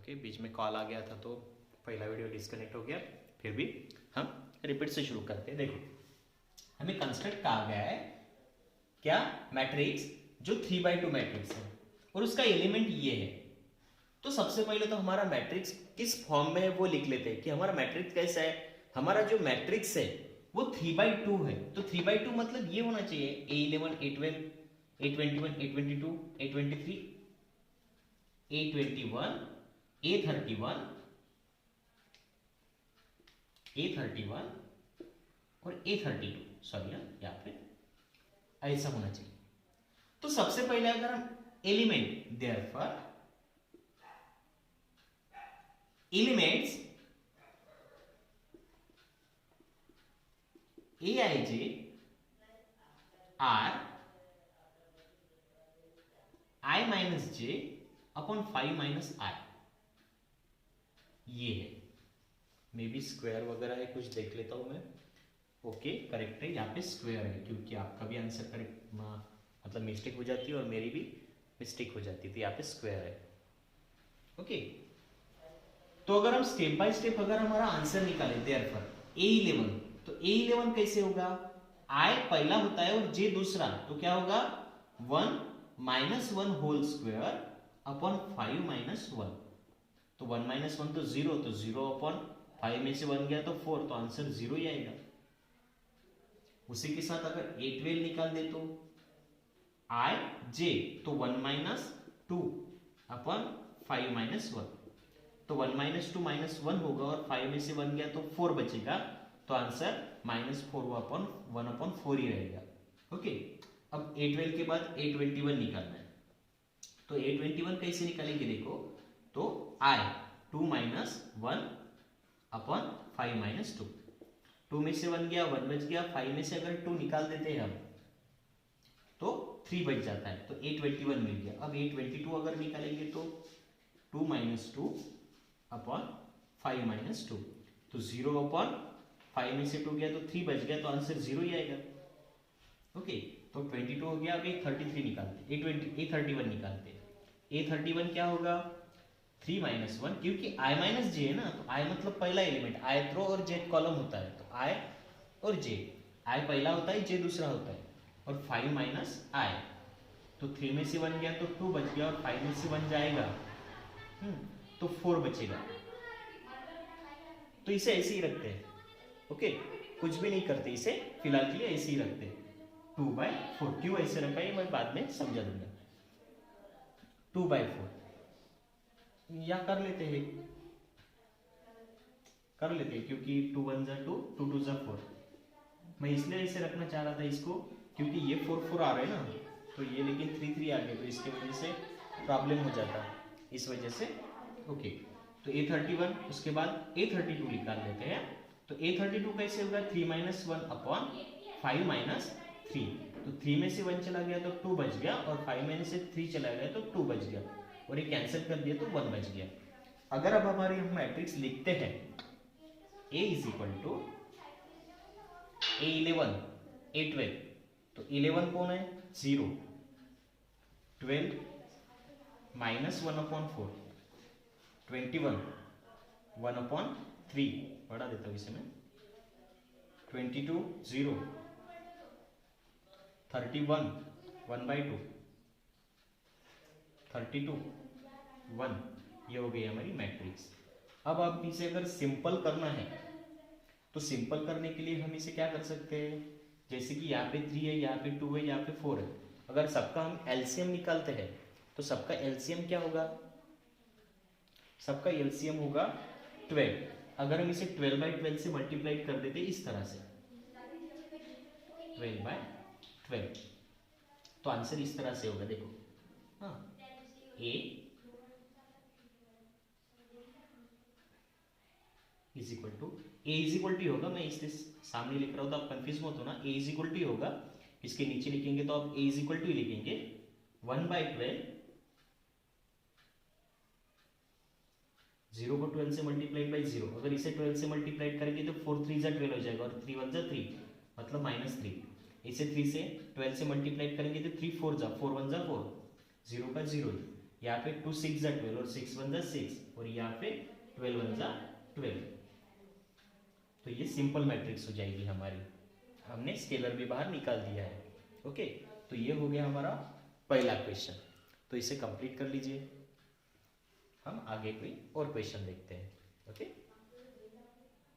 Okay, बीच में call आ गया था तो पहला वीडियो डिस्कनेक्ट हो गया, फिर भी हम रिपीट से शुरू करते हैं। देखो, हमें कंस्ट्रक्ट कहा गया है क्या, मैट्रिक्स जो 3/2 मैट्रिक्स है और उसका एलिमेंट ये है। तो सबसे पहले तो हमारा मैट्रिक्स किस फॉर्म में है वो लिख लेते हैं कि हमारा मैट्रिक्स कैसा है। हमारा जो मैट्रिक्स है वो 3/2 है, तो 3/2 मतलब ये होना चाहिए A11 A12 A21 A22 A23 A21 A31 A31 और A32, सॉरी यहाँ पे ऐसा होना चाहिए। तो सबसे पहले अगर हम element, therefore elements Aij are I minus J upon 5 minus I, ये है। मे बी स्क्वायर वगैरह है, कुछ देख लेता हूं मैं। ओके, करेक्ट है, यहाँ पे स्क्वायर है क्योंकि आपका भी आंसर करेक्ट मतलब मिस्टेक हो जाती है और मेरी भी मिस्टेक हो जाती है, तो यहाँ पे स्क्वायर है। ओके, तो अगर हम स्टेप बाय स्टेप अगर हमारा आंसर निकाले, देयरफॉर A11, तो A11 कैसे होगा, I पहला होता है और J दूसरा, तो क्या होगा 1 minus 1 whole square upon 5 minus 1, तो 1 माइनस 1 तो 0, तो 0 अपॉन 5 में से 1 गया तो 4, तो आंसर 0 ही आएगा। उसी के साथ अगर A12 निकाल दे तो I J, तो 1 माइनस 2 अपॉन 5 माइनस 1, तो 1 माइनस 2 माइनस 1 होगा और 5 में से 1 गया तो 4 बचेगा, तो आंसर -4 अपॉन 1 अपॉन 4 ही रहेगा। ओके, अब A12 के बाद A21 निकालना है, तो A21 कैसे निकालेंगे देखो, तो I 2 माइनस 1 अपॉन 5 माइनस 2, 2 में से 1 गया 1 बच गया, 5 में से अगर 2 निकाल देते हैं हम तो 3 बच जाता है, तो A21 मिल गया। अब A22 अगर निकालेंगे तो 2 माइनस 2 अपॉन 5 माइनस 2, तो 0 अपॉन 5 में से 2 गया तो 3 बच गया, तो आंसर 0 ही आएगा। ओके, तो 22 हो गया। अब A33 निकालते, A31 निकालते। A31 क्या होगा 3 माइनस 1, क्योंकि I माइनस जे है ना, तो I मतलब पहला एलिमेंट, ith रो और jth कॉलम होता है, तो I और j, I पहला होता है j दूसरा होता है, और 5 माइनस I, तो 3 में से 1 गया तो 2 बच गया, और 5 में से 1 जाएगा तो 4 बचेगा। तो इसे ऐसे ही रखते हैं। ओके, कुछ भी नहीं करते, इसे फिलहाल के लिए ऐसे ही रखते हैं। 2/4 क्यों ऐसे रखा है मैं बाद में समझा दूंगा। 2/4 या कर लेते हैं क्योंकि 2 1 जा 2, 2 2 जा 4, मैं इसलिए ऐसे रखना चाह रहा था इसको क्योंकि ये 4 4 आ रहे हैं ना, तो ये लेकिन 3 3 आ गए, तो इसके वजह से प्रॉब्लम हो जाता है, इस वजह से। ओके, तो A31, उसके बाद A32 निकाल लेते हैं। तो A32 कैसे होगा 3 माइनस 1 अपॉन 5 माइनस 3, तो 3 में से 1 चला गया तो 2 बच गया, और 5 में से 3 चला गया तो 2 बच गया, और ये कैंसिल कर दिया तो 1 बच गया। अगर अब हमारे हम मैट्रिक्स लिखते हैं A is equal to A11 A12, तो 11 कौन है 0, 12 माइनस 1 अपॉन 4, 21 1 अपॉन 3, बढ़ा देता हूँ इसे मैं, 22 0, 31 1/2, 32 1, ये हो गई हमारी मैट्रिक्स। अब आप इसे अगर सिंपल करना है तो सिंपल करने के लिए हम इसे क्या कर सकते हैं, जैसे कि यहाँ पे 3 है, यहाँ पे 2 है, यहाँ पे 4 है, अगर सबका हम एलसीएम निकालते हैं तो सबका एलसीएम क्या होगा, सबका एलसीएम होगा 12। अगर हम इसे 12/12 से मल्टीप्लाई कर देते इस तरह से 12/12, तो आंसर इस तरह से होगा। देखो, हाँ, A इज इक्वल टू होगा, मैं इसके सामने लिख रहा हूँ तो आप कंफ्यूज मत होना, A इज इक्वल टू होगा, इसके नीचे लिखेंगे तो आप A इज इक्वल टू ही लिखेंगे 1/12, 0 को 12 से मल्टीप्लाइड बाई 0, अगर इसे 12 से मल्टीप्लाइड करेंगे तो 4 3 जा 12 हो जाएगा, और 3 1 जा 3 मतलब -3, इसे 3 से 12 से मल्टीप्लाइड करेंगे तो 3 4 जा 4 1 जा 4, 0 का 0, यहाँ पे 2 6 जा 12 और 6 1 जा 6 और यहाँ पे 12 1 जा 12। तो ये सिंपल मैट्रिक्स हो जाएगी हमारी, हमने स्केलर भी बाहर निकाल दिया है। ओके, तो ये हो गया हमारा पहला क्वेश्चन। तो इसे कंप्लीट कर लीजिए, हम आगे कोई और क्वेश्चन देखते हैं। ओके।